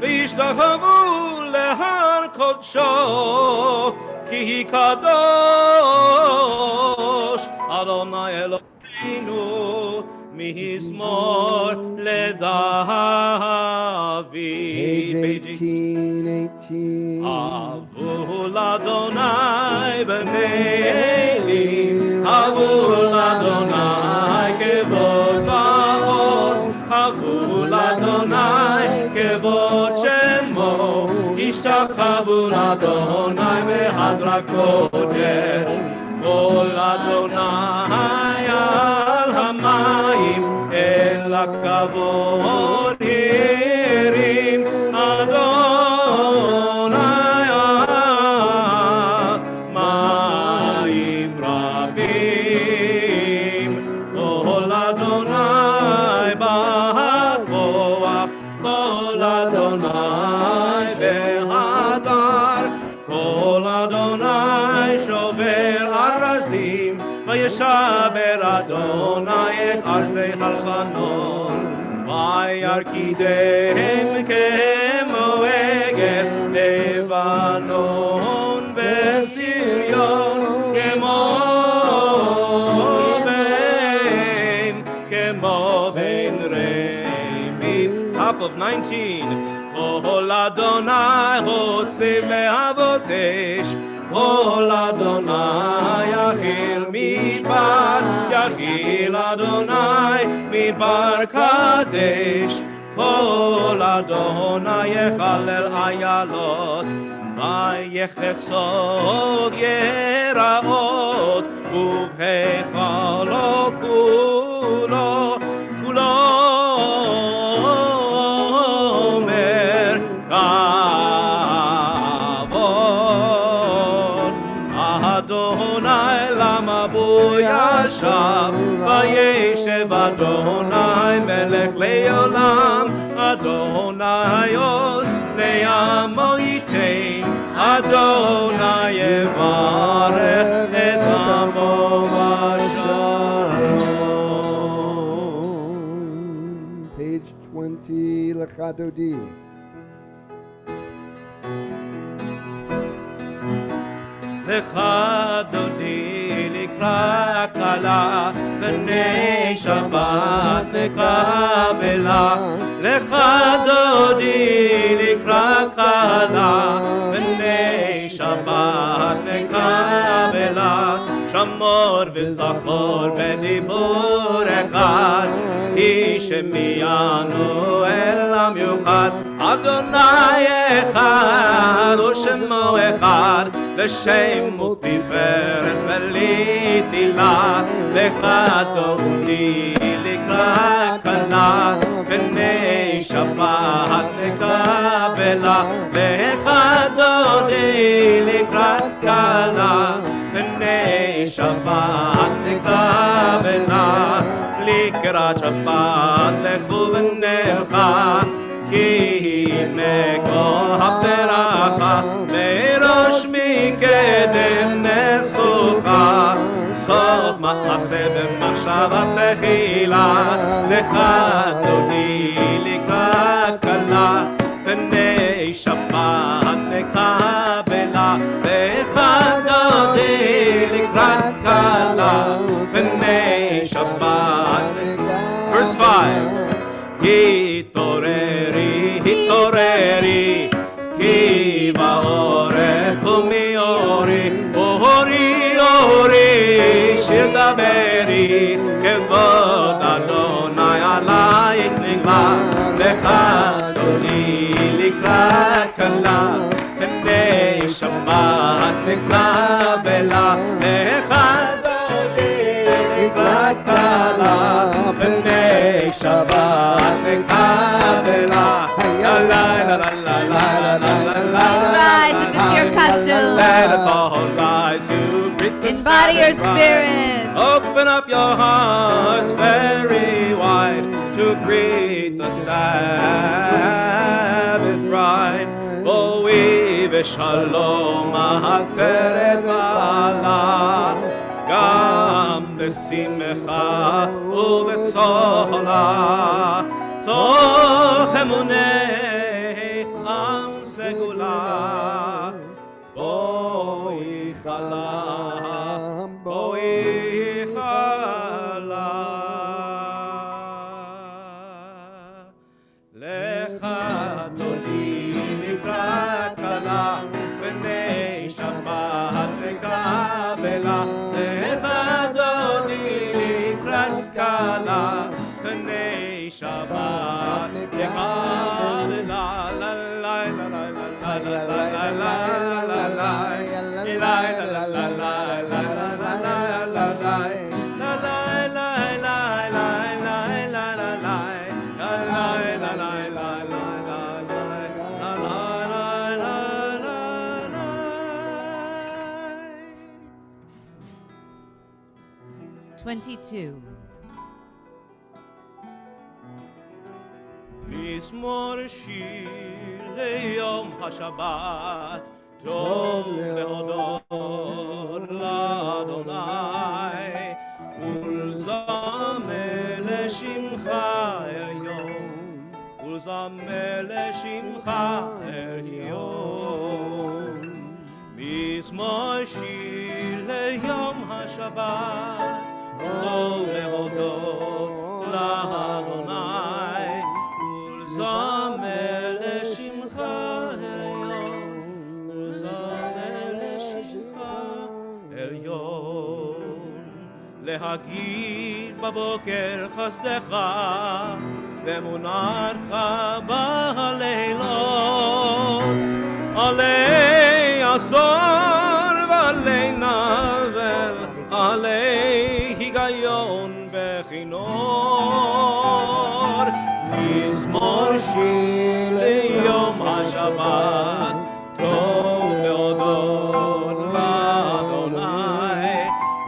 וישתחוו להר קודשו, כי קדוש אדוני אלוהינו, מזמור לדוד. Page 18. אבו לאדוני בני אלי, אבו לאדוני כבוד ועוז, אבו לאדוני כבוד שמו, ישתחוו לאדוני בהדרת קודש. קול אדוני על המים, אל הכבוד הרים אדוני על מים רבים. קול אדוני בכוח, קול אדוני בהדר, קול אדוני שובר ארזים, וישבר אדוני את ארזי הלבנון. וירקידם כמו עגל לבנון בסריון, כמו בין רמים. Top of 19. קול אדוני רוצים להבות אש, קול אדוני יחיל מדבר, יחיל אדוני מדבר קדש. קול אדוני יחלל איילות, ויחסות יראות, ובהיכלו כולו, כולו אומר כבוד. אדוני למה בו ישב, וישב אדוני מלך לעולם. אדוני עוז לעמו ייתן, אדוני יברך את עמו בשלום. Page 20, לך דודי. לך דודי לקרא כלה, בני שבת נקבלה. לך דודי לקרא כלה, בני שבת נקבלה. שמור וזכור בדיבור אחד, איש שמיינו אל המיוחד. אדוני אחד ושמו אחד, ושם ותפארת ולתהילה. לך דודי לקרא כלה, בני שבת נקבלה. לך דודי לקרא כלה, בני שבת נקבלה. לקראת שבת לכו ונלכה, כי מכוח הברכה מראש מקדם נסוכה. סוף מעשה במחשבה תחילה. לך דודי לקראת כלה, בני שבת נקבלה. לך דודי לקראת כלה, בני שבת נקבלה. Verse 5. התעוררי, התעוררי, כי באורך ומאורי, אורי, אורי, שיר דברי, כבוד אדוני עלייך נגלה. לך דודי לקראת כלה, בני שבת נקבלה. לך דודי לקראת כלה, בני שבת נקבלה. Please rise if it's your custom. Let us all rise to greet the Embody your Sabbath spirit. bride. Open up your hearts very wide to greet the Sabbath bride. בואי ושלום העטרת בעלה, גם בשמחה ובצהלה, תוך אמוני לך אדוני לקראת כלה, בני שבת מקבלה. לך אדוני לקראת כלה, בני שבת מקבלה. "22. מזמור שיר ליום השבת, טוב להודות לאדוני, ולזמר לשמך עליון, ולזמר לשמך עליון. מזמור שיר ליום השבת, טוב להודות לאדוני, ולזמר לשמך עליון, ולזמר לשמך עליון. להגיד בבוקר חסדך, ואמונתך בלילות, עלי עשור ועלי נבל, עלי היגיון בכינור. מזמור שיר ליום השבת, טוב להודות לאדוני,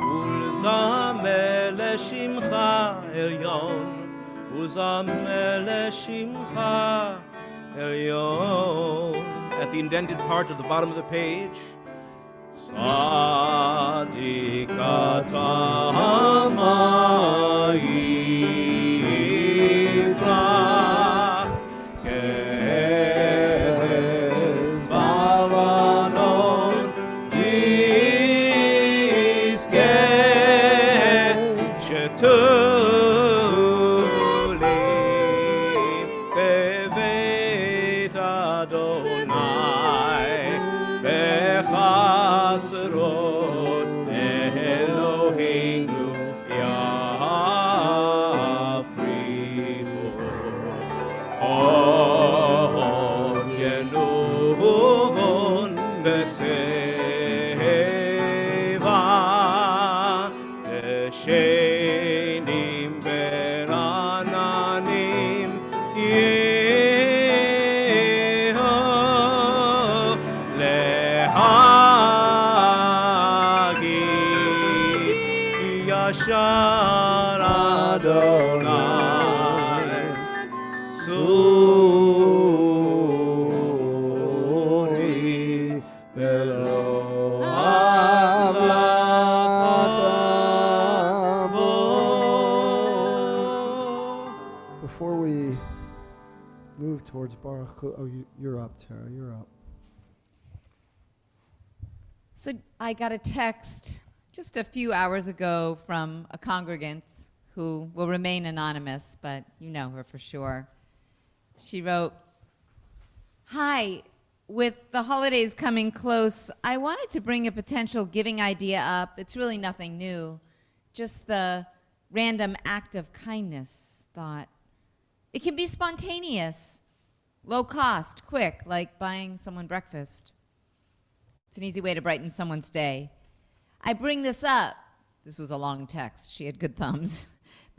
ולזמר לשמך עליון, ולזמר לשמך עליון. At the indented part of the bottom of the page, צדיק אתה מה יפרח, כרז בלבנון יזכה, שתולים בבית אדוני, בחצרות אלוהינו יפריחו. הון ינובון בשיבה, דשנים ברעננים ישר אדוני צורי ולא עוולת בו. Before we move towards Baruch, you're up, Tara. You're up. So I got a text just a few hours ago from a congregant who will remain anonymous, but you know her for sure. She wrote, "Hi, with the holidays coming close, I wanted to bring a potential giving idea up. It's really nothing new, just the random act of kindness thought. It can be spontaneous, low cost, quick, like buying someone breakfast. It's an easy way to brighten someone's day. I bring this up," this was a long text, she had good thumbs,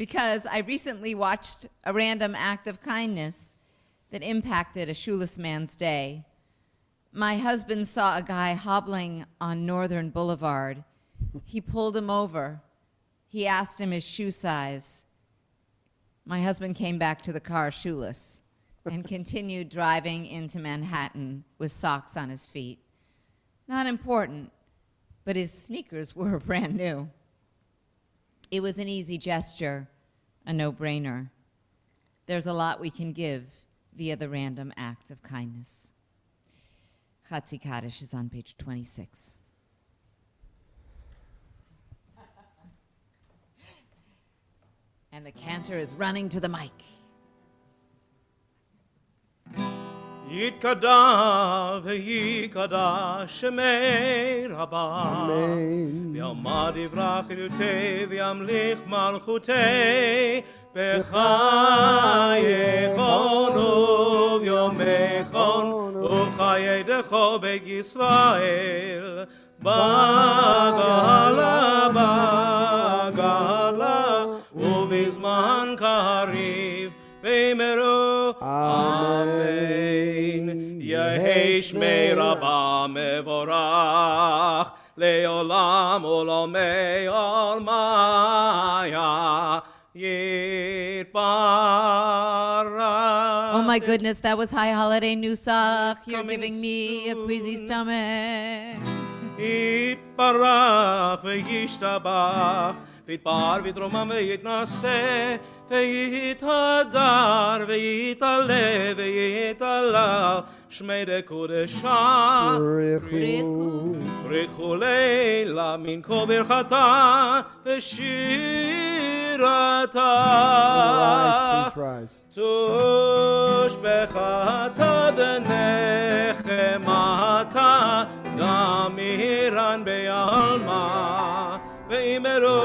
"because I recently watched a random act of kindness that impacted a shoeless man's day. My husband saw a guy hobbling on Northern Boulevard. He pulled him over. He asked him his shoe size. My husband came back to the car shoeless and continued driving into Manhattan with socks on his feet. Not important, but his sneakers were brand new. It was an easy gesture, a no-brainer. There's a lot we can give via the random act of kindness." Chatzi Kaddish is on page 26. And the cantor is running to the mic. יתקדש ויקדש שמי רבה. Amen. ויעמד יברח חיותי וימליך מלכותי בחייכון וביומכון וחיי דכו בית ישראל בגלה בגלה ובזמן קריב ואמרו אמן. יהי שמי רבה מבורך לעולם עולמי עולמיה יתברך. Oh my goodness, that was High Holiday Nusach. You're Coming giving me a queasy soon. stomach. יתברך וישתבח ויתפאר ויתרומם ויתנשא ויתהדר ויתעלה ויתעלה שמי דקודשה ברכו לילה מן כל ברכתה ושירתה Rise. תושבחתה ונחמתה דמירן בעלמה ואמרו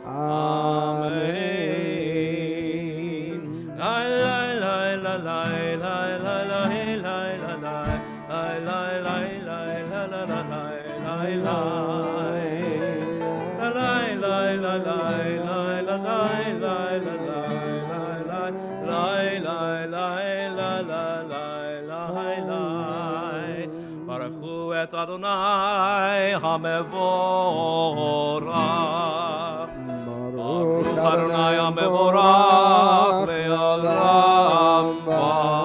אמן. ברכו את אדוני המבורך. ברוך אדוני המבורך לעולם ועד.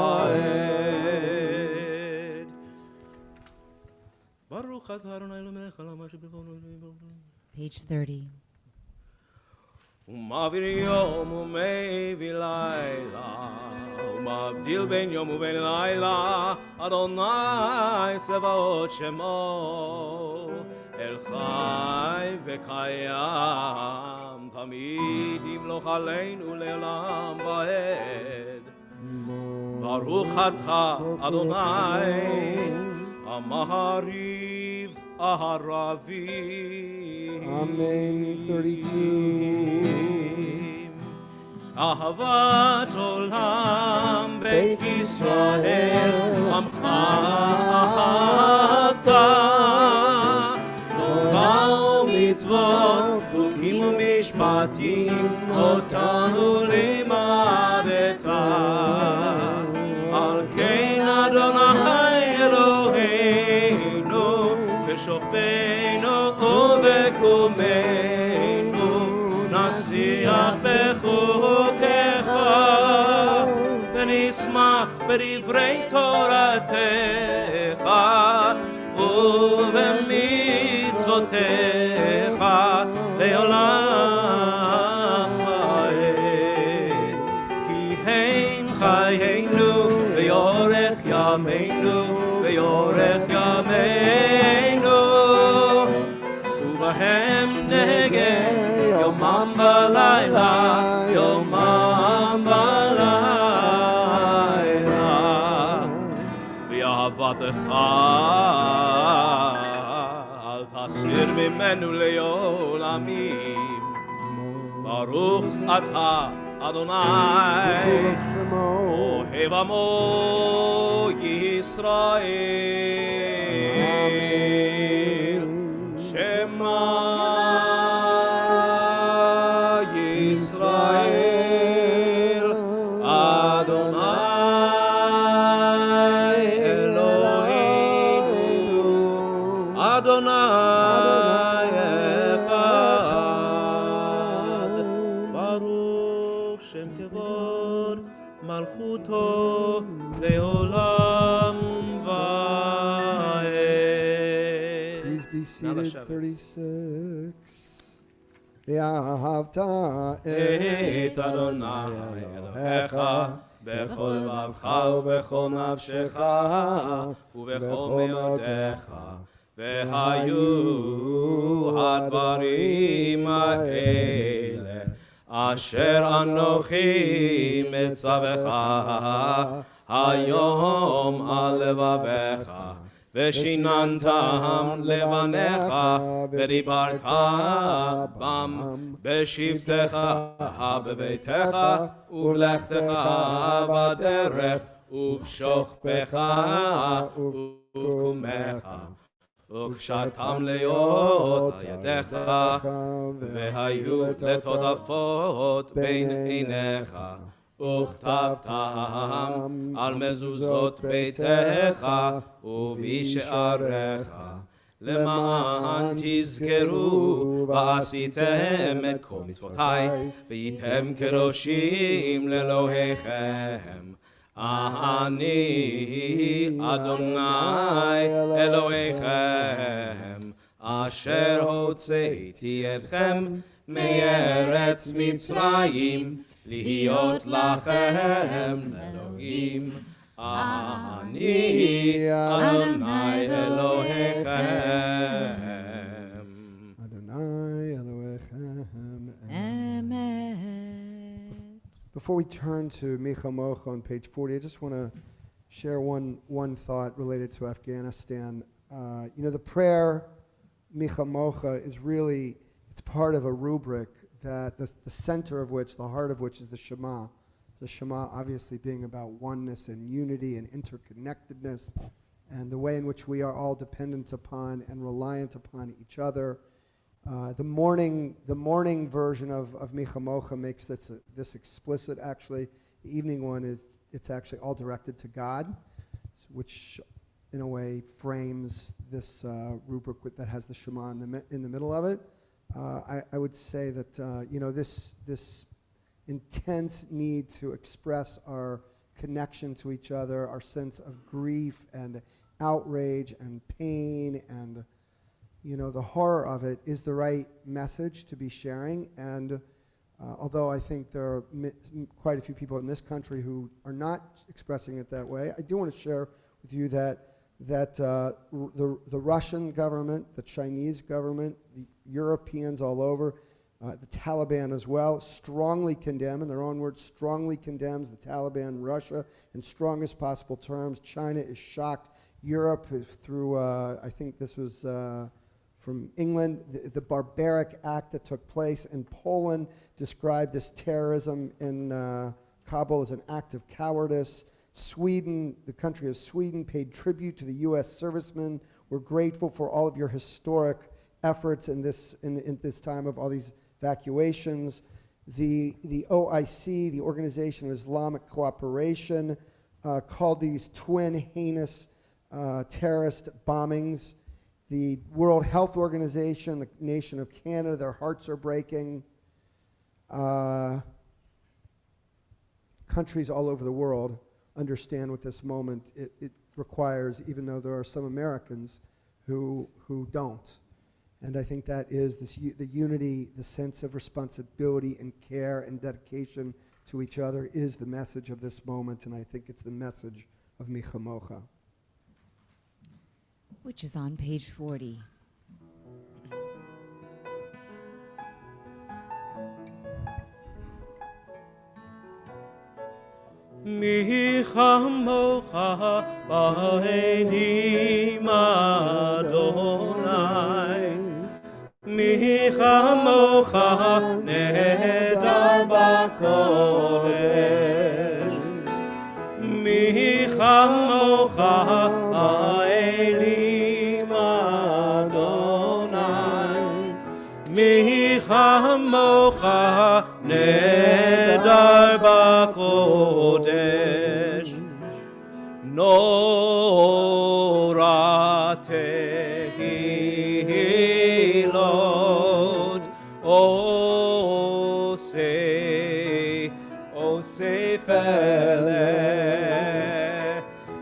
ברוך אתה אדוני אלוהיך למה שבכל Page 30. ומעביר יום ומביא לילה ומבדיל בין יום ובין לילה אדוני צבאות שמו אל חי וקיים תמיד ימלוך עלינו לעולם ועד. ברוך אתה אדוני המעריב הערבים. Amen. 32. אהבת עולם בית ישראל עמך אהבת תורה ומצוות חוקים ומשפטים אותנו לימדת. על כן אדוני אלוהינו בשוכבנו ובקומנו נשיח בחוקיך ונשמח בדברי תורתך ובמצוותיך לעולם ועד. כי הם חיינו ויורך ימינו ויורך ימינו ובהם נגן יומם בלילה יומם בלילה. ואהבתך אל תסיר ממנו לעולמים. ברוך אתה אדוני אוהב עמו ישראל. שמע ישראל אדוני אלוהינו אדוני אחד. ברוך שם כבוד מלכותו לעולם ועד. Please be seated. 36. ואהבת את אדוני אלוהיך בכל לבבך ובכל נפשך ובכל מאודך. והיו הדברים האלה אשר אנוכי מצווך היום על לבביך, ושיננתם לבניך, ודיברת בם בשבתך בביתך, ובלכתך בדרך, ובשוכבך ובקומך, וקשרתם להיות על ידיך, והיו לטוטפות בין עיניך, וכתבתם על מזוזות ביתך ובשעריך, למען תזכרו ועשיתם את כל מצוותי, והייתם קדושים לאלוהיכם. אני אדוני אלוהיכם, אשר הוצאתי אתכם מארץ מצרים, להיות לכם אלוהים. אני אדוני אלוהיכם. Adonai Elohechem. Emet. Before we turn to Micha Mocha on page 40, I just want to share one thought related to Afghanistan. The prayer Micha Mocha is really, it's part of a rubric that the center of which, the heart of which is the Shema. The Shema obviously being about oneness and unity and interconnectedness, and the way in which we are all dependent upon and reliant upon each other. The morning version of Micha Mocha makes this explicit. Actually, the evening one it's actually all directed to God, which in a way frames this rubric that has the Shema in the middle of it. I would say that this intense need to express our connection to each other, our sense of grief and outrage and pain and the horror of it is the right message to be sharing. And although I think there are quite a few people in this country who are not expressing it that way, I do want to share with you that the Russian government, the Chinese government, the Europeans all over, the Taliban as well, strongly condemn, in their own words, strongly condemns the Taliban, Russia, in strongest possible terms. China is shocked. Europe, through, I think this was from England, the barbaric act that took place in Poland described this terrorism in Kabul as an act of cowardice. Sweden, the country of Sweden, paid tribute to the U.S. servicemen. We're grateful for all of your historic efforts in this time of all these evacuations. The OIC, the Organization of Islamic Cooperation, called these twin heinous terrorist bombings. The World Health Organization, the nation of Canada, their hearts are breaking. Countries all over the world understand what this moment it requires, even though there are some Americans who don't. And I think that is the unity, the sense of responsibility and care and dedication to each other is the message of this moment, and I think it's the message of Micha Mocha. Which is on page 40. Micha Mocha ba'edim Adonai, Micha Mocha nehedar b'kodesh, Micha Mocha ba'edim Adonai, Micha Mocha nehedar b'kodesh, Nora tehilot osei fele,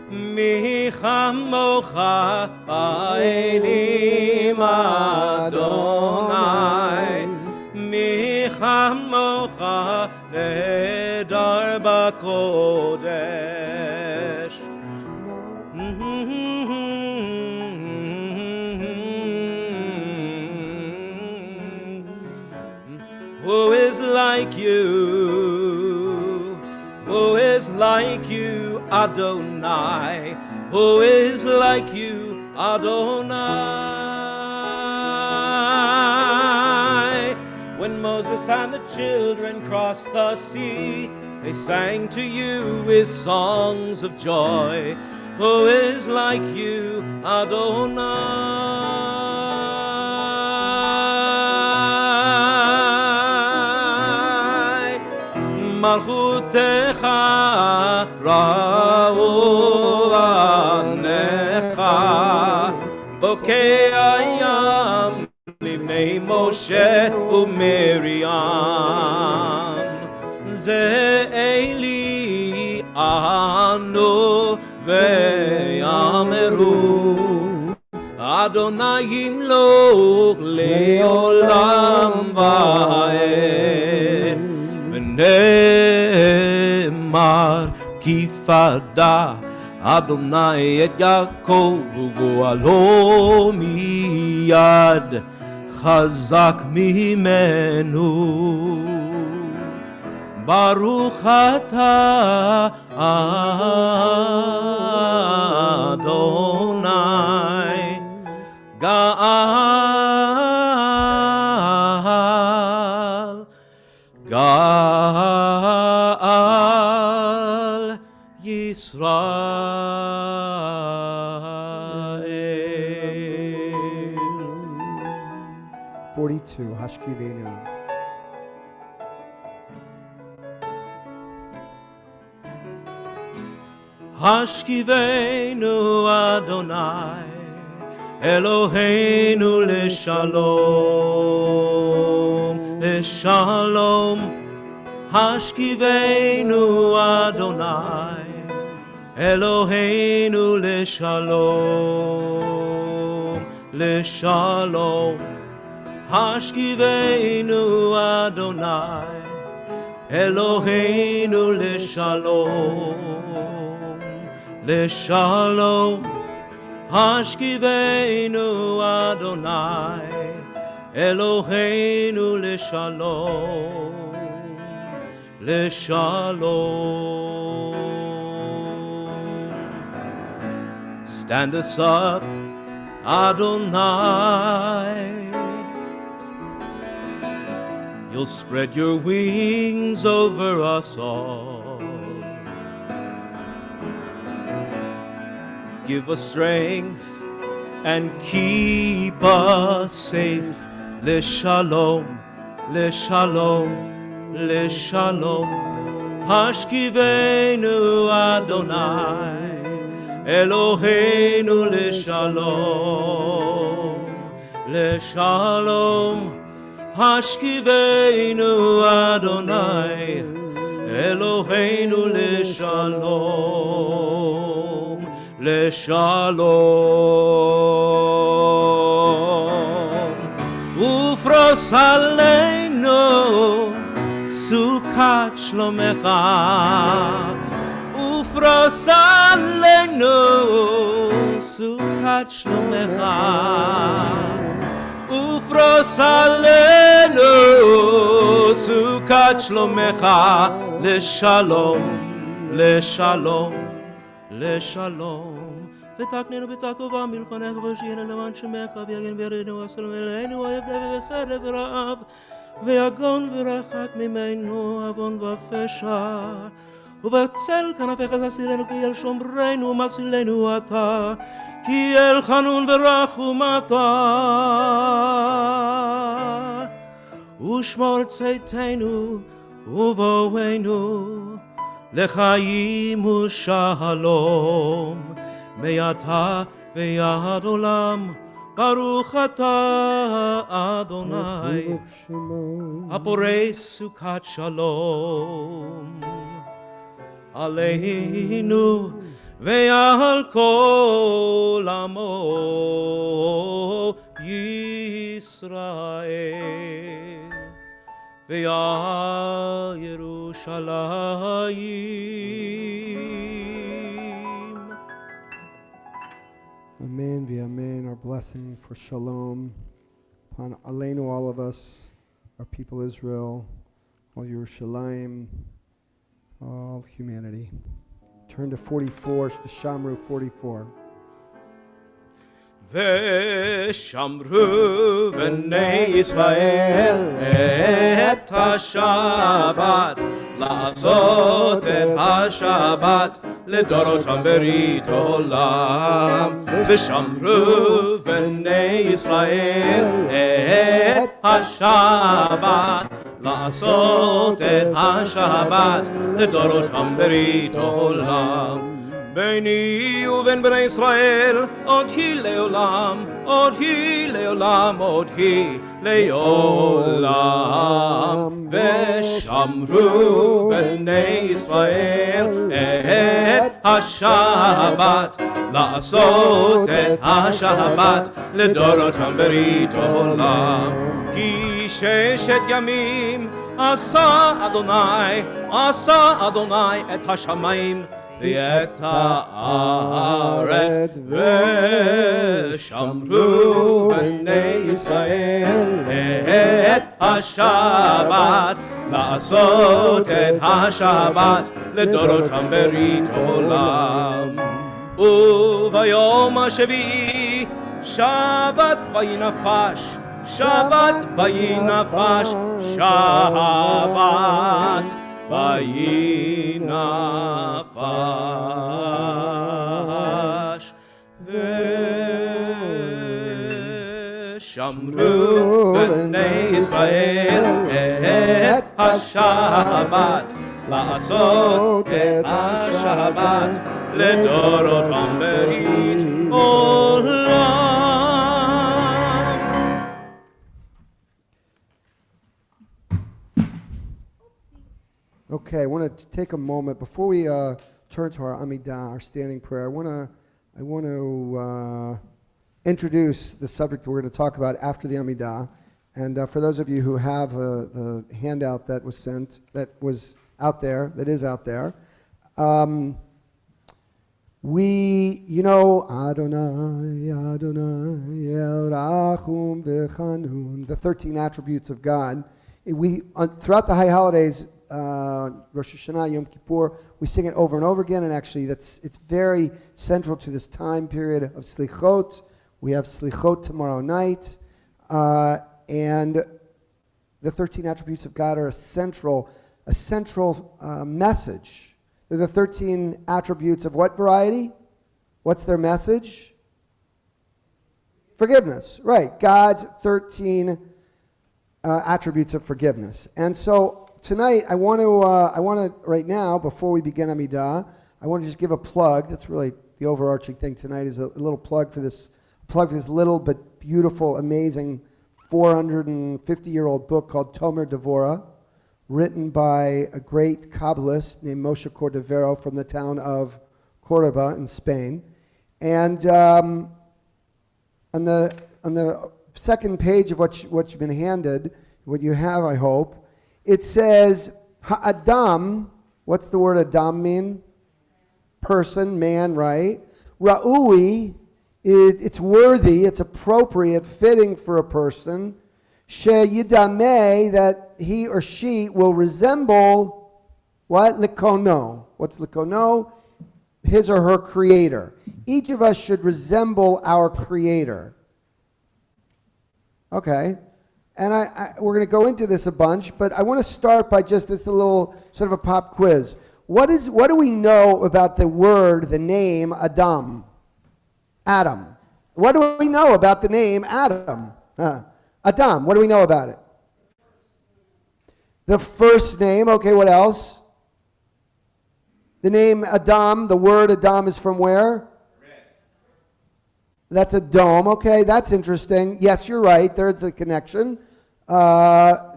Micha Mocha ba'elim Adonai, Micha Mocha nehedar b'kodesh. Who is like you? Who is like you, Adonai. Who is like you, Adonai? When Moses and the children crossed the sea, they sang to you with songs of joy. Who is like you, Adonai? Malchutecha ra'u anecha, bokei hayam livnei Moshe uMiriam. Ze Eli anu ve'yameru, Adonai yimloch le'olam va'ed. V'ne'emar kifada Adonai et Yaakov u'go'alo miyad chazak mimenu. Baruch atah Adonai Ga'al Yisrael. 42, Hashkivenu. Hashkivenu Adonai Eloheinu leshalom, leshalom. Hashkivenu Adonai Eloheinu leshalom, leshalom. Hashkivenu Adonai Eloheinu leshalom, leshalom. Hashkivenu Adonai Eloheinu leshalom, leshalom. Stand us up, Adonai. You'll spread your wings over us all. Give us strength and keep us safe. Leshalom, leshalom, leshalom. Hashkivenu Adonai Eloheinu leshalom, leshalom. Hashkivenu Adonai Eloheinu leshalom, leshalom. Ufros aleinu sukat shlomecha, ufros aleinu sukat shlomecha, ufros aleinu sukat shlomecha, leshalom, leshalom, leshalom. ותקננו בצעה טובה מלפניך ושיענה למען שמך ויגן וירדנו השלום אלינו אוהב לב וחרב ורעב ויגון ורחק ממנו עוון ופשע ובצל כנפיך תסירנו כי אל שומרנו ומצילנו אתה כי אל חנון ורחום אתה ושמור צאתנו ובואנו לחיים ושלום מעתה ועד עולם. ברוך אתה אדוני הפורש סוכת שלום עלינו ועל כל עמו ישראל ועל ירושלים. Amen, v'amen. Our blessing for shalom upon Aleinu, all of us, our people Israel, all Yerushalayim, all humanity. turn to 44, the Shamru 44. ושמרו בני ישראל את השבת, לעשות את השבת לדורותם ברית עולם. ושמרו בני ישראל את השבת, לעשות את השבת לדורותם ברית עולם. ביני ובין בני ישראל עוד היא לעולם, עוד היא לעולם, עוד היא לעולם. ושמרו בני ישראל את השבת, לעשות את השבת לדורותם ברית עולם. כי ששת ימים עשה אדוני את השמיים ואת הארץ. ושמרו בני ישראל את השבת, לעשות את השבת לדורותם ברית עולם. וביום השביעי שבת וינפש, שבת וינפש, שבת וינפש. ושמרו בני ישראל את השבת, לעשות את השבת לדורותם ברית עולם. Okay, I want to take a moment before we turn to our Amidah, our standing prayer. I want to introduce the subject that we're going to talk about after the Amidah. And for those of you who have the handout that was sent, that was out there, that is out there, you know, Adonai, Adonai, El Rachum V'Chanun, the 13 attributes of God. Throughout the high holidays, Rosh Hashanah, Yom Kippur, we sing it over and over again, and actually it's very central to this time period of Slichot. We have Slichot tomorrow night, and the 13 attributes of God are a central message. They're the 13 attributes of what variety? What's their message? Forgiveness, right. God's 13 attributes of forgiveness. And so tonight, I want to right now, before we begin Amidah, I want to just give a plug. That's really the overarching thing tonight, is a little plug for this little but beautiful, amazing 450-year-old book called Tomer Devorah, written by a great Kabbalist named Moshe Cordovero from the town of Córdoba in Spain. And on the second page of what you've been handed, what you have, I hope, it says, Ha'adam, what's the word Adam mean? Person, man, right? Ra'ui, it's worthy, it's appropriate, fitting for a person. She'yidameh, that he or she will resemble, what? Likono. What's Likono? His or her creator. Each of us should resemble our creator. Okay. And we're going to go into this a bunch, but I want to start by just this little sort of a pop quiz. What do we know about the word, the name Adam? Adam. What do we know about the name Adam? Adam. What do we know about it? The first name. Okay, what else? The name Adam, the word Adam is from where? That's a dome. Okay, that's interesting. Yes, you're right. There's a connection. Adama,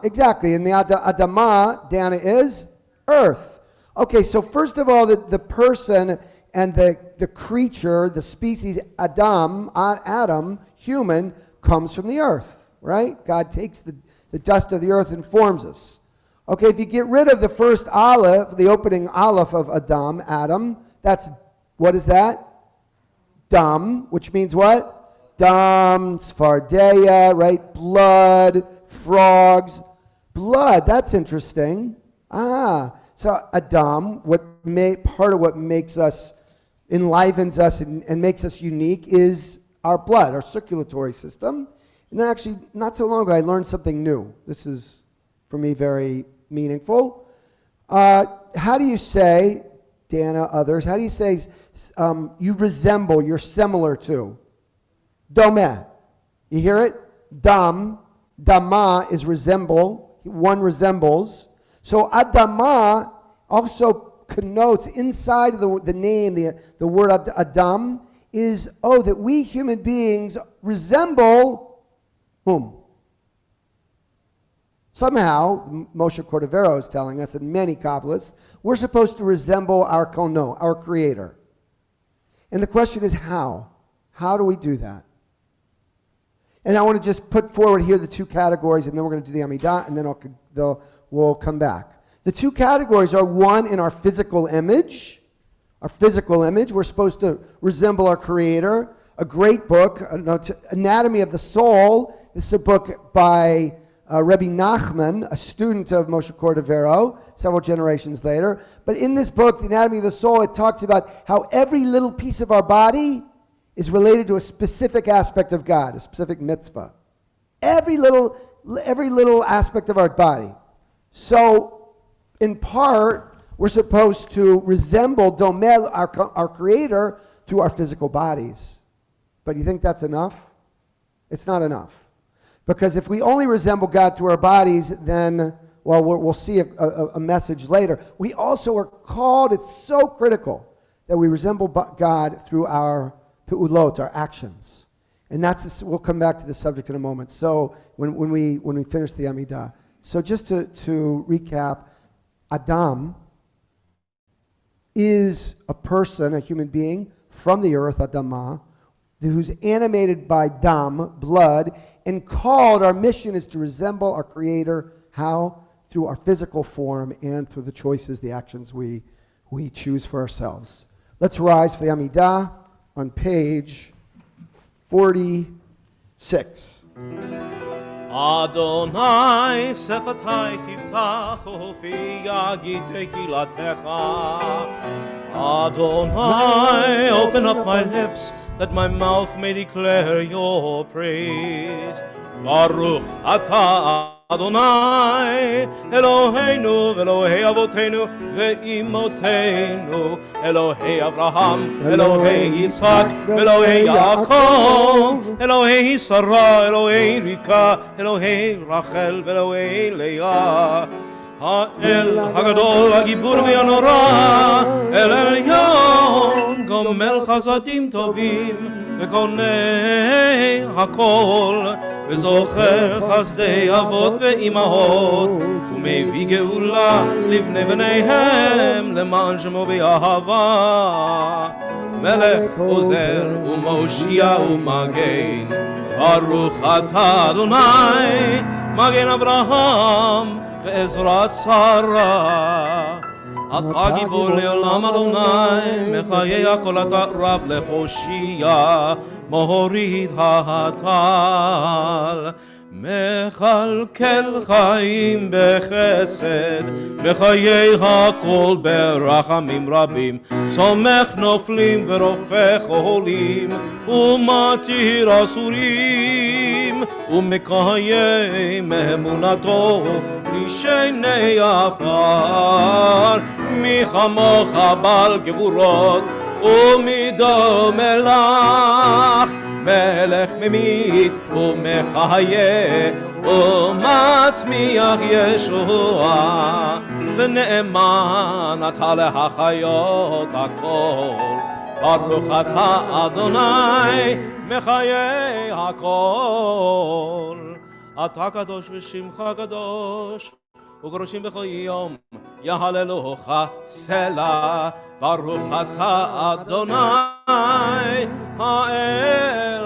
exactly. And the Adama, Dana, is earth. Okay, so first of all, the person and the creature, the species Adam, human, comes from the earth, right? God takes the dust of the earth and forms us. Okay, if you get rid of the first aleph, the opening aleph of Adam, what is that? Dam, which means what? Dam, Sfardeya, right? Blood, frogs. Blood, that's interesting. So Adam, part of what makes us, enlivens us and makes us unique is our blood, our circulatory system. And then actually, not so long ago, I learned something new. This is, for me, very meaningful. How do you say, Dana, others, how do you say you resemble, you're similar to? Domeh. You hear it? Dama is resemble. One resembles. So Adama also connotes inside of the name, the word Adam is, that we human beings resemble whom? Somehow, Moshe Cordovero is telling us, and many Kabbalists, we're supposed to resemble our Kono, our Creator. And the question is how? How do we do that? And I want to just put forward here the two categories, and then we're going to do the Amidah, and then we'll come back. The two categories are, one, in our physical image. Our physical image, we're supposed to resemble our Creator. A great book, Anatomy of the Soul. This is a book by Rebbe Nachman, a student of Moshe Cordovero, several generations later. But in this book, The Anatomy of the Soul, it talks about how every little piece of our body is related to a specific aspect of God, a specific mitzvah. Every little aspect of our body. So, in part, we're supposed to resemble Domel, our Creator, to our physical bodies. But you think that's enough? It's not enough. Because if we only resemble God through our bodies, then, well, we'll see a message later. We also are called, it's so critical, that we resemble God through our pe'ulot, our actions. And we'll come back to the subject in a moment. So when we finish the Amidah. So just to recap, Adam is a person, a human being, from the earth, Adamah, who's animated by dam, blood, and called, our mission is to resemble our Creator. How? Through our physical form and through the choices, the actions we choose for ourselves. Let's rise for the Amidah on page 46. Adonai sefatai tiftach ufi yagid tehilatecha. Adonai, open up my lips, that my mouth may declare your praise. Baruch atah Adonai, Eloheinu, Elohei Avotenu, Ve'imotenu, Elohei Avraham, Elohei Yitzhak, Elohei Yaakov, Elohei Sarah, Elohei Rivka, Elohei Rachel, Elohei Leah. האל הגדול, הגיבור והנורא, אל עליון, גומל חסדים טובים, וקונה הכל, וזוכר חסדי אבות ואימהות, ומביא גאולה לבני בניהם, למען שמו באהבה. מלך עוזר ומושיע ומגן, ברוך אתה אדוני, מגן אברהם, בעזרת שרה. אתה גיבור לעולם אדוני, מחיה כל אתה רב להושיע, מוריד ההטל. מכלכל חיים בחסד, מחיי הכל ברחמים רבים, סומך נופלים ורופא חולים, ומתיר אסורים, ומקיים אמונתו לשני עפר. מי כמוך בעל גבורות ומדומה לך, מלך ממית ומחיה ומצמיח ישועה, ונאמן אתה להחיות הכל. ברוך אתה אדוני מחיי הכל. אתה קדוש ושמך קדוש, וקדושים בכל יום יהללוך סלה. ברוך אתה אדוני האל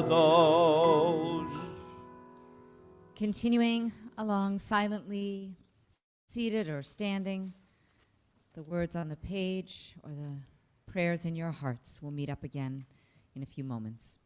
הקדוש. Continuing along silently, seated or standing, the words on the page or the prayers in your hearts will meet up again in a few moments.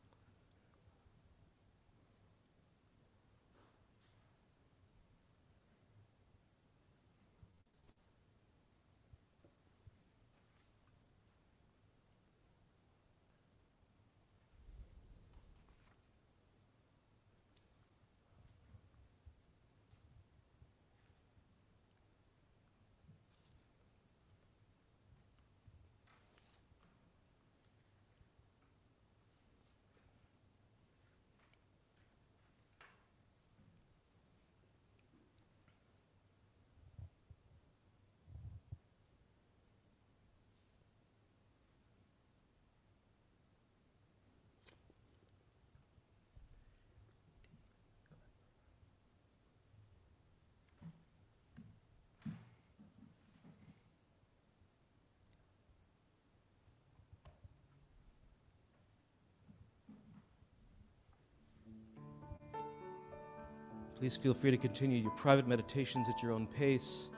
Please feel free to continue your private meditations at your own pace.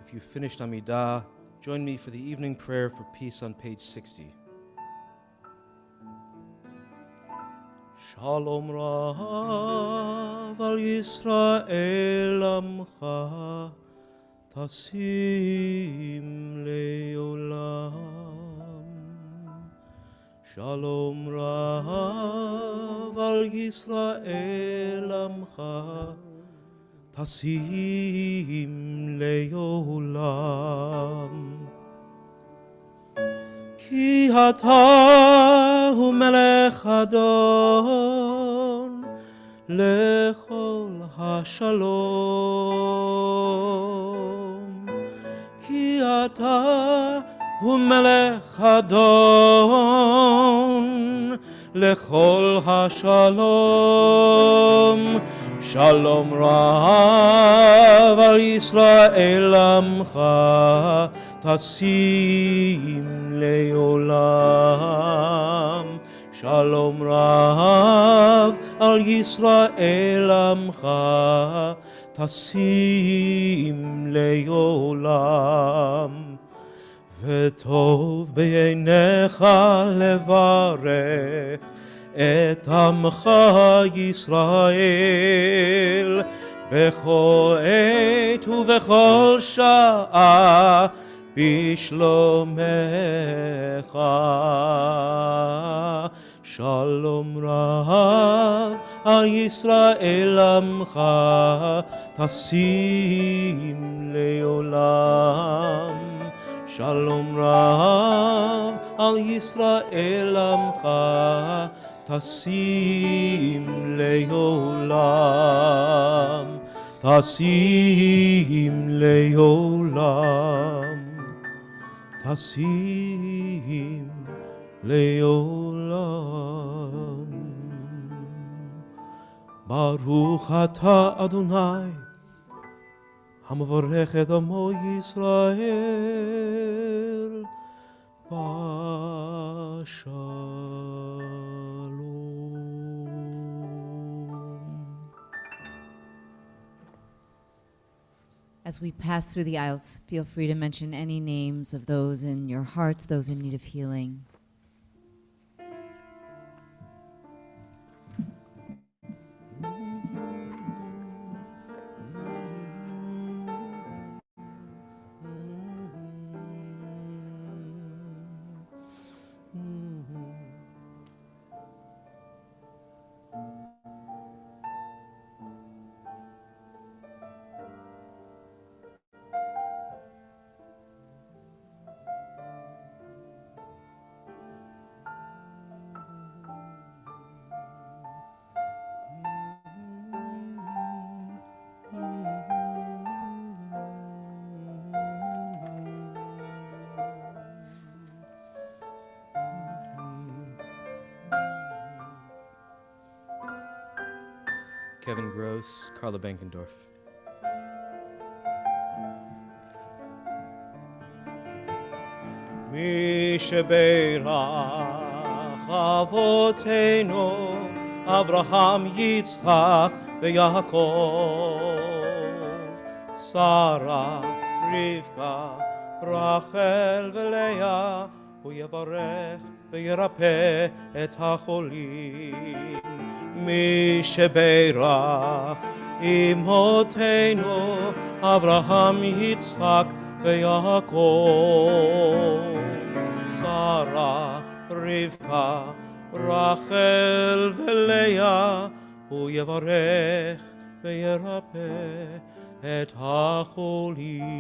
If you've finished Amidah, join me for the evening prayer for peace on page 60. Shalom Rav al Yisrael Amcha Tasim Leolam. Shalom Rav al Yisrael Amcha Tasim Leolam. Ki ata hu melech adon lechol hashalom. Ki ata hu melech adon lechol hashalom. Shalom Rav al Yisrael Amcha Tasim Leolam. Shalom Rav al Yisrael Amcha Tasim Leolam. V'tov b'einecha levarech et amcha Yisrael bechol עת ובכל שעה בשלומך. שלום רב על ישראל עמך תשים לעולם. שלום רב על ישראל עמך תשים לעולם, תשים לעולם, תשים לעולם. ברוך אתה אדוני המברך את עמו ישראל בשלום. As we pass through the aisles, feel free to mention any names of those in your hearts, those in need of healing. Kevin Gross, Carla Bankendorf. מי שברך אבותינו אברהם יצחק ויעקב, שרה רבקה רחל ולאה, הוא יברך וירפא את החולים. מי שברך אמותינו אברהם יצחק ויעקב, שרה רבקה רחל ולאה, הוא יברך וירפא את החולים.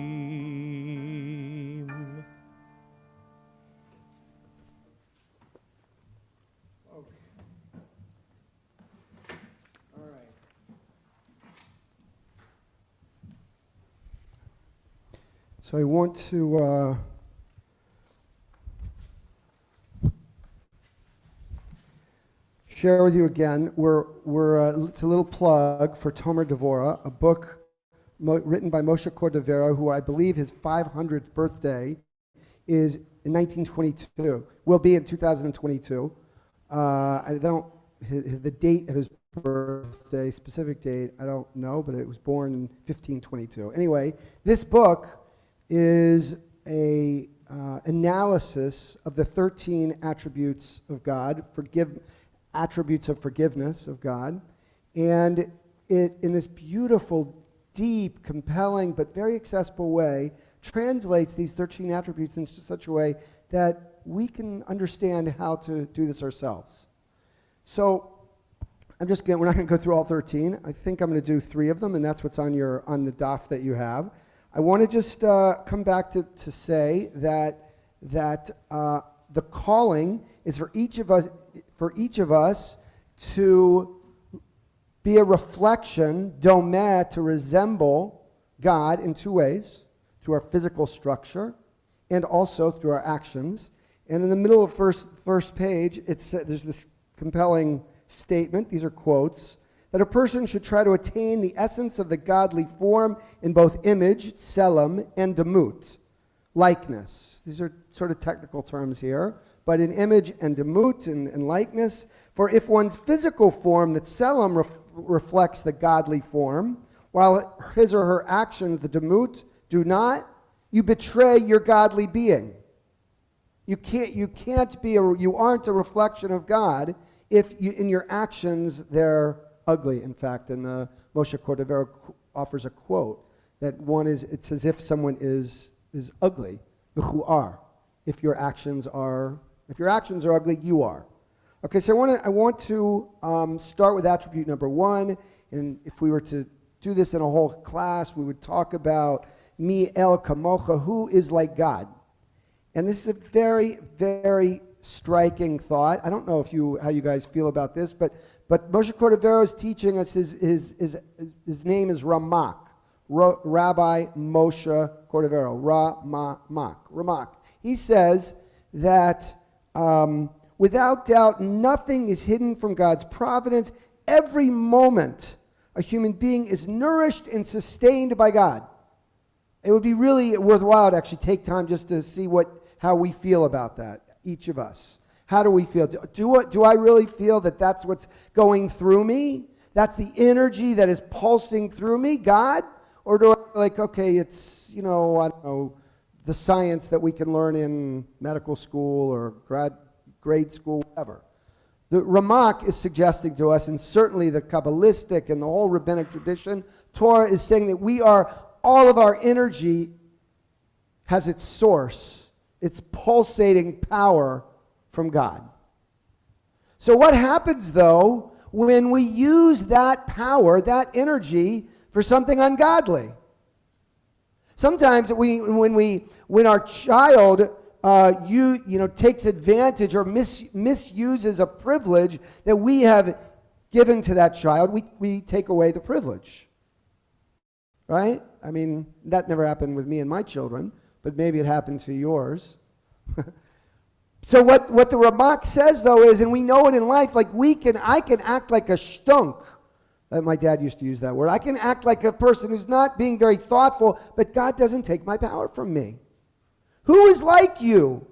So I want to share with you again. It's a little plug for Tomer Devorah, a book written by Moshe Cordovero, who I believe his 500th birthday is in 1922. Will be in 2022. The date of his birthday, specific date, I don't know, but it was born in 1522. Anyway, this book is a analysis of the 13 attributes of God, attributes of forgiveness of God, and it, in this beautiful, deep, compelling, but very accessible way, translates these 13 attributes in such a way that we can understand how to do this ourselves. So we're not going to go through all 13. I think I'm going to do 3 of them, and that's what's on the daf that you have. I want to just come back to say that the calling is for each of us to be a reflection, domeh, to resemble God in 2 ways, through our physical structure and also through our actions. And in the middle of first page, there's this compelling statement, these are quotes, that a person should try to attain the essence of the godly form in both image, tselem, and demut, likeness. These are sort of technical terms here, but in image and demut and likeness. For if one's physical form, the tselem, reflects the godly form, while his or her actions, the demut, do not, you betray your godly being. You aren't a reflection of God if in your actions they're ugly. In fact, and Moshe Cordovero offers a quote that it's as if someone is ugly, b'chu'ar. If your actions are ugly, you are. Okay, so I want to start with attribute number 1, and if we were to do this in a whole class, we would talk about mi el kamocha, who is like God. And this is a very, very striking thought. I don't know how you guys feel about this, but Moshe Cordovero is teaching us, his name is Ramak, Rabbi Moshe Cordovero, Ramak. He says that without doubt, nothing is hidden from God's providence. Every moment a human being is nourished and sustained by God. It would be really worthwhile to actually take time just to see how we feel about that, each of us. How do we feel? Do I really feel that that's what's going through me? That's the energy that is pulsing through me, God? Or do I feel like, okay, it's, I don't know, the science that we can learn in medical school or grade school, whatever. The Ramak is suggesting to us, and certainly the Kabbalistic and the whole rabbinic tradition, Torah is saying that all of our energy has its source, its pulsating power from God. So what happens, though, when we use that power, that energy, for something ungodly? Sometimes when our child takes advantage or misuses a privilege that we have given to that child, we take away the privilege. Right? I mean, that never happened with me and my children, but maybe it happened to yours. So what the Ramak says, though, is, and we know it in life, like I can act like a stunk. My dad used to use that word. I can act like a person who's not being very thoughtful, but God doesn't take my power from me. Who is like you?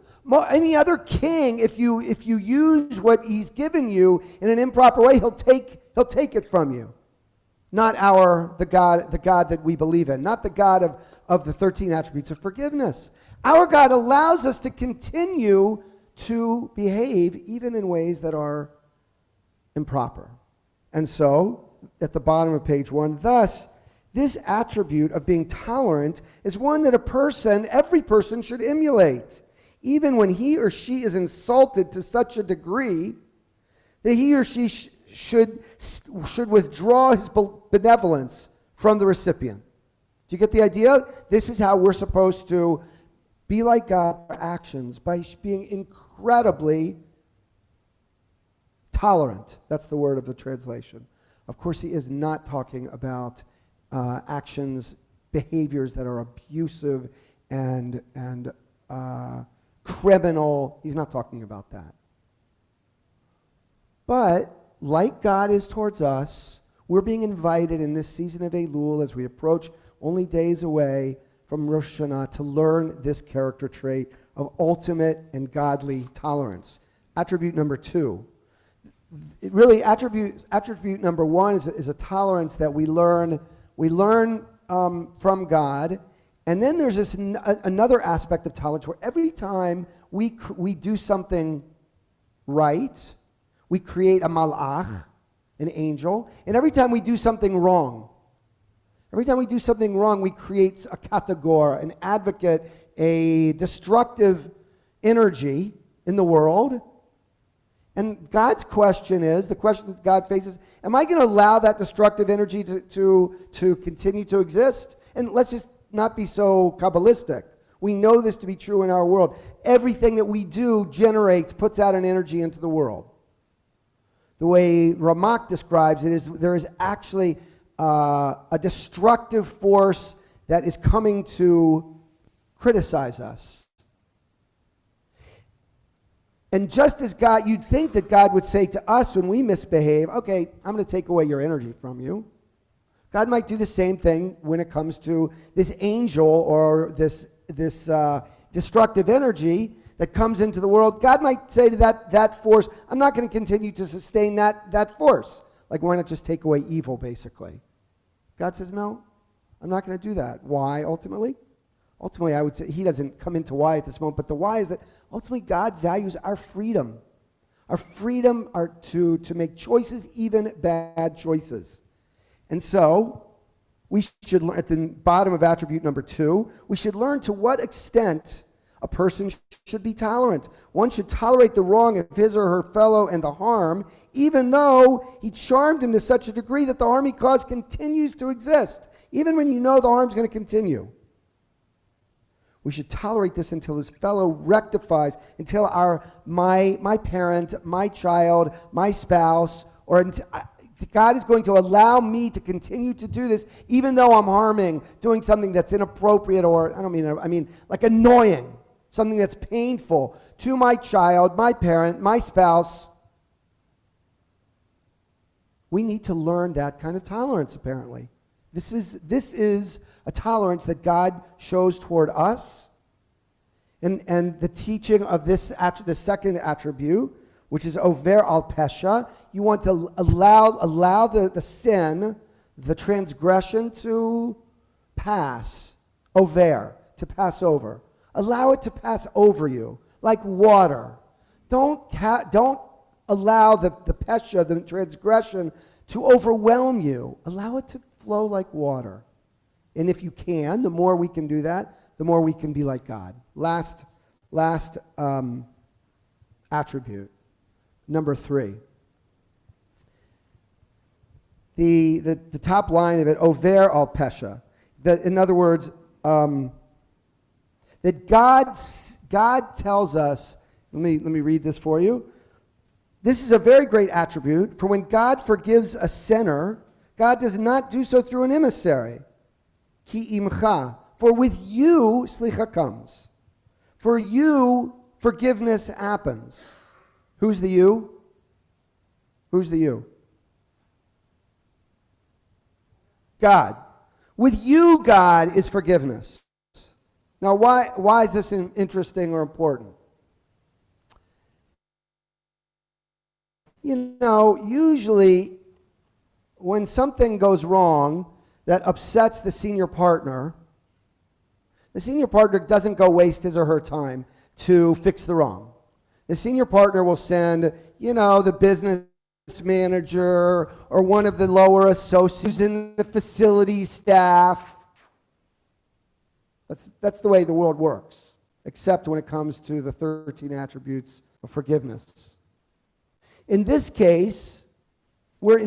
Any other king, if you use what he's given you in an improper way, he'll take it from you. Not the God that we believe in, not the God of the 13 attributes of forgiveness. Our God allows us to continue to behave even in ways that are improper. And so, at the bottom of page 1, thus, this attribute of being tolerant is one that every person should emulate, even when he or she is insulted to such a degree that he or she should withdraw his benevolence from the recipient. Do you get the idea? This is how we're supposed to be like God in our actions, by being incredibly tolerant. That's the word of the translation. Of course, he is not talking about actions, behaviors that are abusive and criminal. He's not talking about that. But like God is towards us, we're being invited in this season of Elul, as we approach only days away from Rosh Hashanah, to learn this character trait of ultimate and godly tolerance. Attribute number 2. it really attribute number one is a tolerance that we learn from God. And then there's this another aspect of tolerance where every time we do something right, we create a malach, an angel, and every time we do something wrong, we create a kategor, an advocate, a destructive energy in the world. And God's question is, the question that God faces, am I going to allow that destructive energy to continue to exist? And let's just not be so Kabbalistic. We know this to be true in our world. Everything that we do puts out an energy into the world. The way Ramak describes it is there is actually a destructive force that is coming to criticize us. And just as God, you'd think that God would say to us when we misbehave, okay, I'm going to take away your energy from you. God might do the same thing when it comes to this angel or this destructive energy that comes into the world. God might say to that force, I'm not going to continue to sustain that force. Like, why not just take away evil, basically? God says, no, I'm not going to do that. Why, ultimately? Ultimately, I would say he doesn't come into why at this moment, but the why is that ultimately God values our freedom. Our freedom to make choices, even bad choices. And so, we should learn, at the bottom of attribute number 2, we should learn to what extent a person should be tolerant. One should tolerate the wrong of his or her fellow and the harm, even though he charmed him to such a degree that the harm he caused continues to exist, even when you know the harm's going to continue. We should tolerate this until his fellow rectifies, until my parent, my child, my spouse, God is going to allow me to continue to do this, even though I'm doing something that's inappropriate, or I mean like annoying, something that's painful to my child, my parent, my spouse. We need to learn that kind of tolerance, apparently. This is a tolerance that God shows toward us. And the teaching of the second attribute, which is over al pesha, you want to allow the sin, the transgression to pass over. Allow it to pass over you, like water. Don't allow the pesha, the transgression, to overwhelm you. Allow it to flow like water. And if you can, the more we can do that, the more we can be like God. Last attribute, number 3. The top line of it, over al pesha. In other words, that God tells us. Let me read this for you. This is a very great attribute, for when God forgives a sinner, God does not do so through an emissary. Ki imcha. For with you, slicha comes. For you, forgiveness happens. Who's the you? Who's the you? God. With you, God, is forgiveness. Now, why is this interesting or important? You know, usually when something goes wrong that upsets the senior partner doesn't go waste his or her time to fix the wrong. The senior partner will send, the business manager or one of the lower associates in the facility staff. That's the way the world works, except when it comes to the 13 attributes of forgiveness. In this case, we're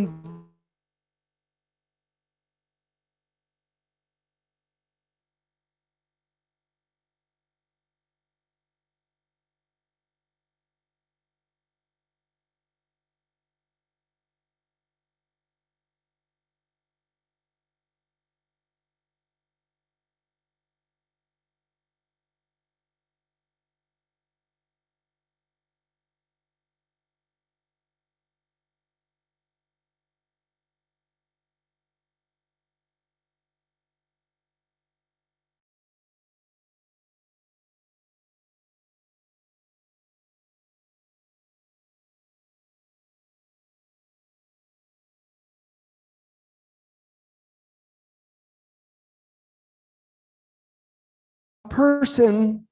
person,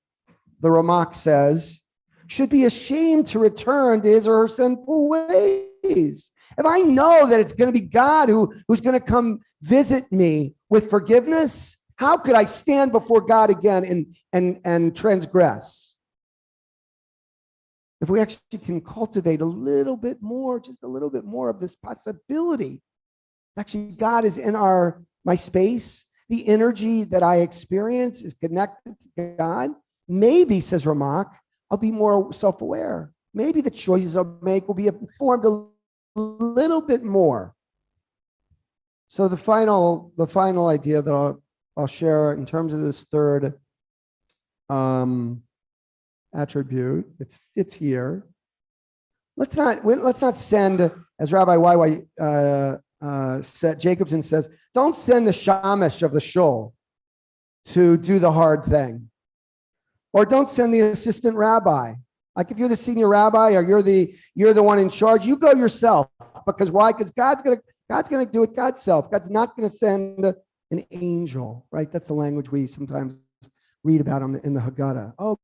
the Ramak says, should be ashamed to return to his or her sinful ways. If I know that it's going to be God who's going to come visit me with forgiveness, how could I stand before God again and transgress? If we actually can cultivate a little bit more, just a little bit more of this possibility, actually God is in my space, the energy that I experience is connected to God. Maybe, says Ramak, I'll be more self-aware. Maybe the choices I'll make will be informed a little bit more. So the final idea that I'll share in terms of this third attribute, it's here. Let's not send, as Rabbi Jacobson says, don't send the shamash of the shul to do the hard thing. Or don't send the assistant rabbi. Like if you're the senior rabbi or you're the one in charge, you go yourself. Because why? Because God's gonna do it God's self. God's not gonna send an angel, right? That's the language we sometimes read about in the Haggadah. Oh,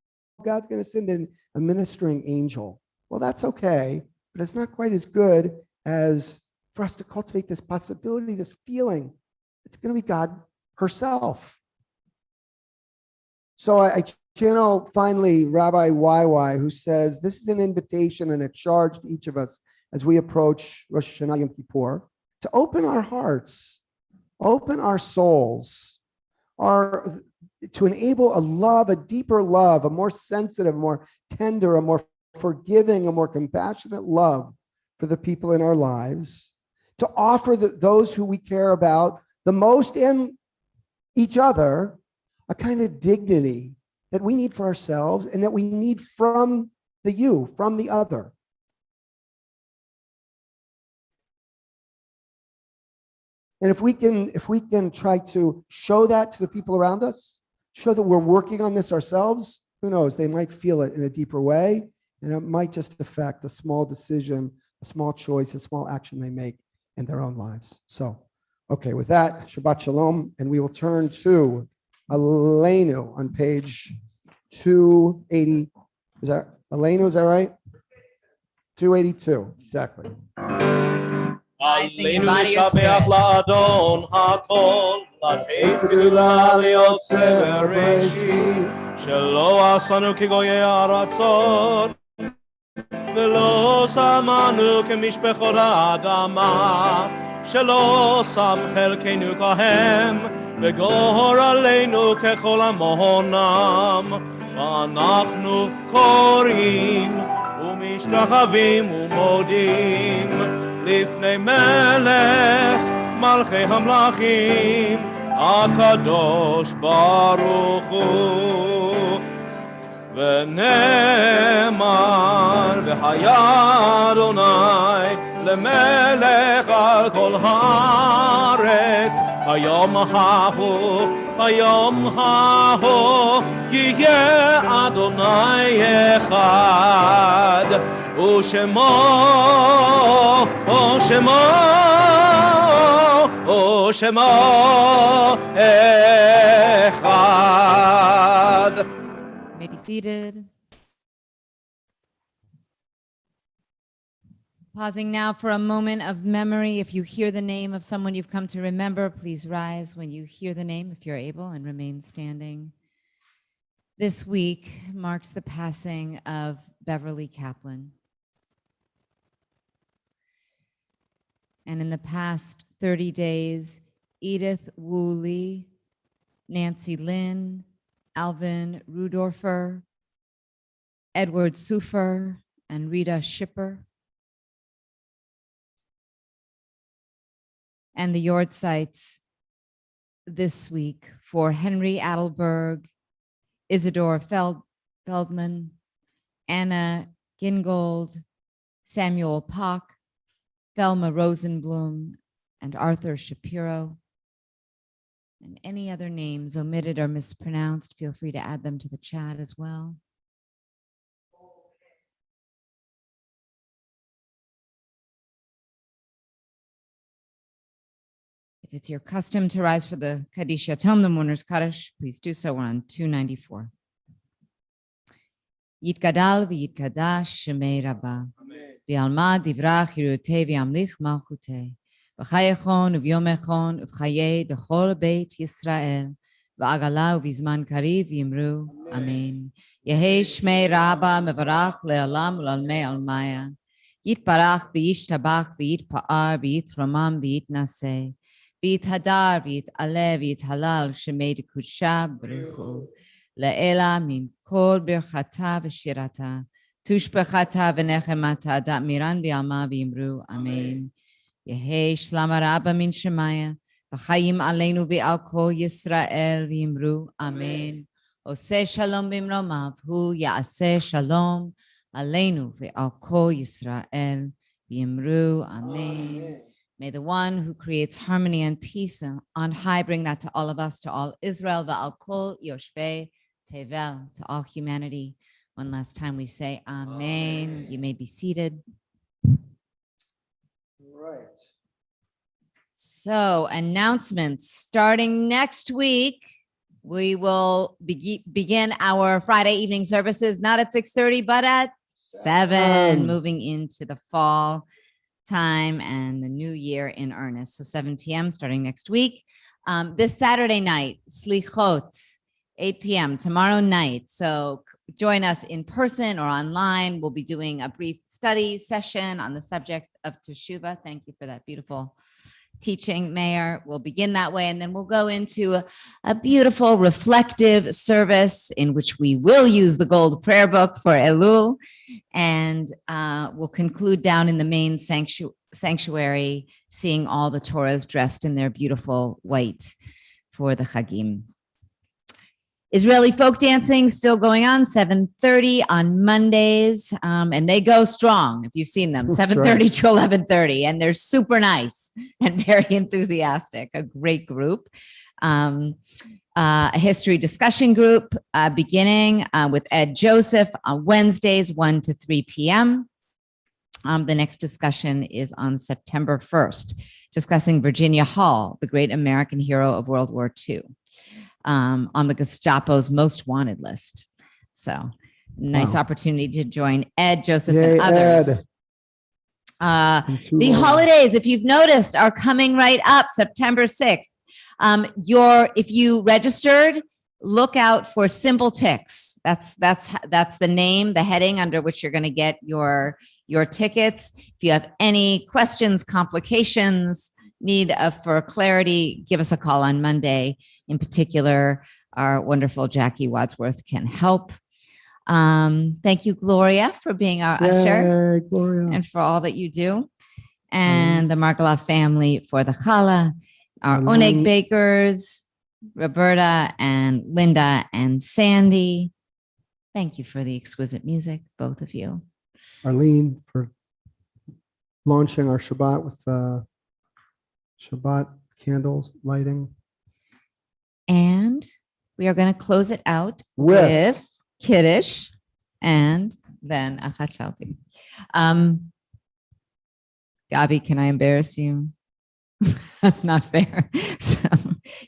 God's gonna send in a ministering angel. Well, that's okay, but it's not quite as good as for us to cultivate this possibility, this feeling. It's gonna be God herself. So I channel finally Rabbi YY, who says this is an invitation and a charge to each of us as we approach Rosh Hashanah Yom Kippur to open our hearts, open our souls, to enable a love, a deeper love, a more sensitive, more tender, a more forgiving, a more compassionate love for the people in our lives, to offer those who we care about the most in each other a kind of dignity that we need for ourselves and that we need from the other. And if we can try to show that to the people around us, show that we're working on this ourselves, who knows, they might feel it in a deeper way, and it might just affect a small decision, a small choice, a small action they make in their own lives. So, okay, with that, Shabbat Shalom, and we will turn to Aleinu on page 280. Is that Aleinu? Is that right? 282, exactly. Rising in Aleinu body or לשבח spirit. לאדון הכל, לתת גדולה ליוצא בראשית, שלא עשנו כגויי ארצות, ולא שמנו כמשפחות האדמה, שלא שם חלקנו כהם, וגורלנו ככל עמונם, ואנחנו קוראים ומשתחווים ומודים לפני מלך מלכי המלכים הקדוש ברוך הוא. ונאמר והיה אדוני למלך על כל הארץ, היום ההוא יהיה אדוני אחד, ושמו אחד. May be seated. Pausing now for a moment of memory. If you hear the name of someone you've come to remember, please rise when you hear the name, if you're able, and remain standing. This week marks the passing of Beverly Kaplan. And in the past 30 days, Edith Woolley, Nancy Lynn, Alvin Rudorfer, Edward Sufer, and Rita Schipper, and the yard sites this week for Henry Adelberg, Isidore Feldman, Anna Gingold, Samuel Pock, Thelma Rosenblum, and Arthur Shapiro. And any other names omitted or mispronounced, feel free to add them to the chat as well. If it's your custom to rise for the Kaddish Yatom, the mourner's Kaddish, please do so. We're on 294. Yitgadal v'yitkadash shemei Rabbah. V'alma divrach hirutei v'yamlich malchutei. V'chayechon v'yomechon v'chayei d'chol beit Yisrael. V'agala v'zman kariv yimru. Amen. Yehei shmei Rabbah mevarach le'alam u'lalmei almaya. Yitbarach v'yishtabach v'yitpa'ar v'yitramam v'yitnaseh. V'yithadar v'yit'aleh v'yithalal shemei d'kudsha b'ruchu. Le'ela min kol birchata v'shirata. Tushbechata v'nechemata da'miran v'alma v'yimru. Amen. Yehei shlama Rabba min shemaya. V'chayim aleinu v'al kol Yisrael v'yimru. Amen. Oseh shalom b'mromav. Hu ya'aseh shalom aleinu v'al kol Yisrael v'yimru. Amen. May the one who creates harmony and peace on high bring that to all of us, to all Israel, v'al kol yoshvei tevel, to all humanity. One last time we say amen. You may be seated. Right. So announcements. Starting next week, we will begin our Friday evening services, not at 6:30, but at 7, moving into the fall time and the new year in earnest. So 7 p.m. starting next week. This Saturday night, Slichot, 8 p.m. tomorrow night. So join us in person or online. We'll be doing a brief study session on the subject of Teshuvah. Thank you for that beautiful teaching, Mayor. We'll begin that way, and then we'll go into a beautiful reflective service in which we will use the gold prayer book for Elul, and we'll conclude down in the main sanctuary, seeing all the Torahs dressed in their beautiful white for the Chagim. Israeli folk dancing still going on, 7:30 on Mondays, and they go strong. If you've seen them, 7:30 to 11:30, and they're super nice and very enthusiastic. A great group. A history discussion group beginning with Ed Joseph on Wednesdays, 1 to 3 p.m. The next discussion is on September 1st, discussing Virginia Hall, the great American hero of World War II. On the Gestapo's most wanted list. So nice opportunity to join Ed, Joseph, and others. The holidays, if you've noticed, are coming right up, September 6th. If you registered, look out for Simple Ticks. That's the name, the heading under which you're going to get your tickets. If you have any questions, complications, need for clarity, give us a call on Monday. In particular, our wonderful Jackie Wadsworth can help. Thank you, Gloria, for being our usher, Gloria, and for all that you do. And the Margalov family for the challah, our Oneg bakers, Roberta and Linda and Sandy. Thank you for the exquisite music, both of you. Arlene for launching our Shabbat with Shabbat candles lighting. And we are going to close it out with Kiddush and then Achat Shalti. Gabi, can I embarrass you? That's not fair. So,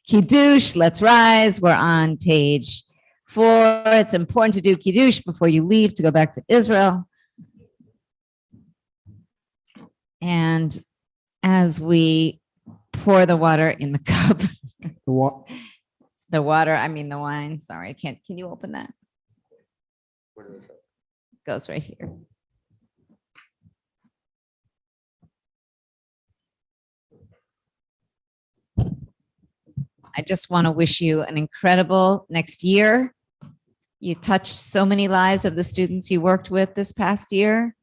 Kiddush, let's rise. We're on page 4. It's important to do Kiddush before you leave to go back to Israel. And as we pour the water in the cup, the water, I mean the wine. Sorry, I can't. Can you open that? Goes right here. I just want to wish you an incredible next year. You touched so many lives of the students you worked with this past year,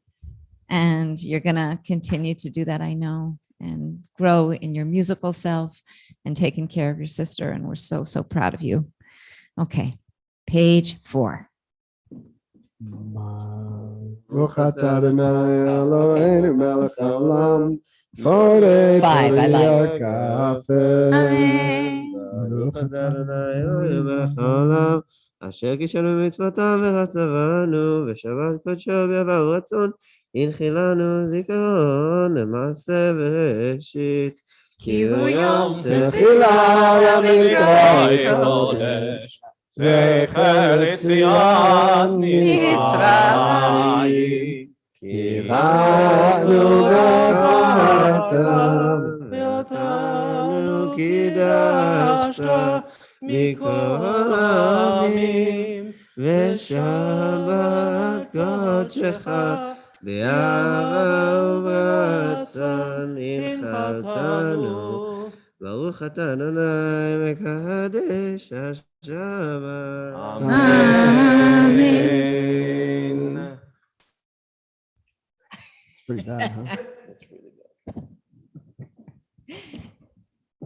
and you're going to continue to do that, I know, and grow in your musical self and taking care of your sister. And we're so, so proud of you. Okay, page 4. 5, I like. אשר קישנו מצוותיו ורצבנו ושבת קודשו ביבא ורצון הנחילנו זיכרון למעשה בראשית כי הוא יום תחילה למקרא קודש, זכר יציאת מצרים. כי באנו וחטאנו ואותנו קידשת מכל העמים, ושבת קודשך באהבה וברצון הנחלתנו. ברוך אתה אדוני מקדש השבת. Amen. It's pretty bad, huh? That's really good.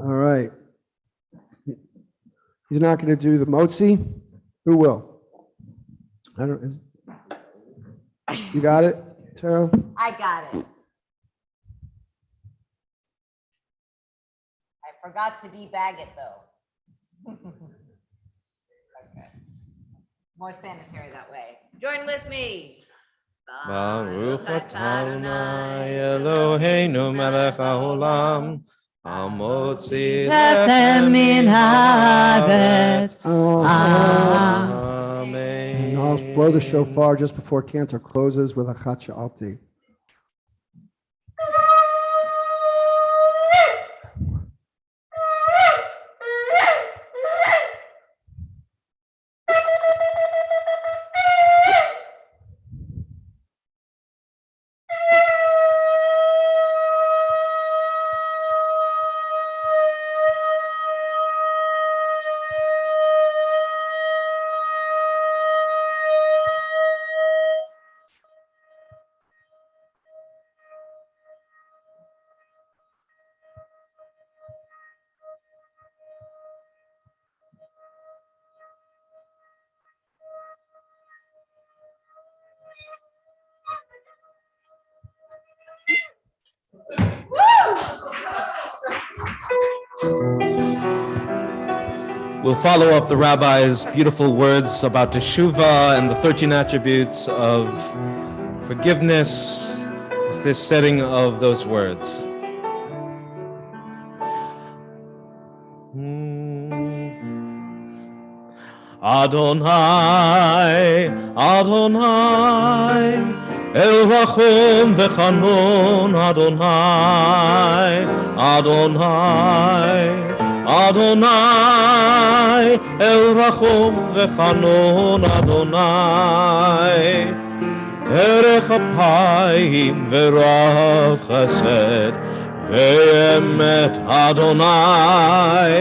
All right. He's not going to do the motzi. Who will? I don't. You got it, Tara? I got it. I forgot to debag it though. Okay. More sanitary that way. Join with me. Baruch atah Adonai Eloheinu melech haolam, hamotzi lechem min haaretz. Amen. And I'll blow the shofar just before Cantor closes with a Sha'alti. We'll follow up the rabbi's beautiful words about teshuvah and the 13 attributes of forgiveness with this setting of those words. Adonai, Adonai, El Rachum v'Chanon, Adonai, Adonai, Adonai, El Rachum v'Chanon, Adonai, Erech Apayim v'Rav Chesed, Ve'emet Adonai,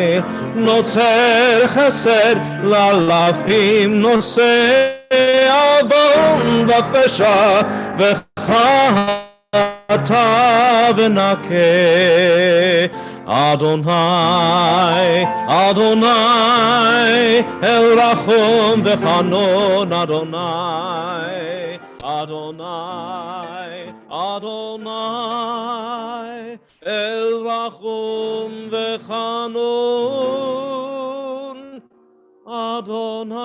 Notzer Chesed lalafim, Noseh Avon v'Pesha v'Chata v'Nakeh. Adonai, Adonai, El Rachum v'Chanon, Adonai, Adonai, Adonai, El Rachum v'Chanon, Adonai.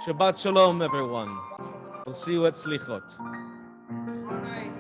Shabbat Shalom, everyone. We'll see you at Slichot. Good night.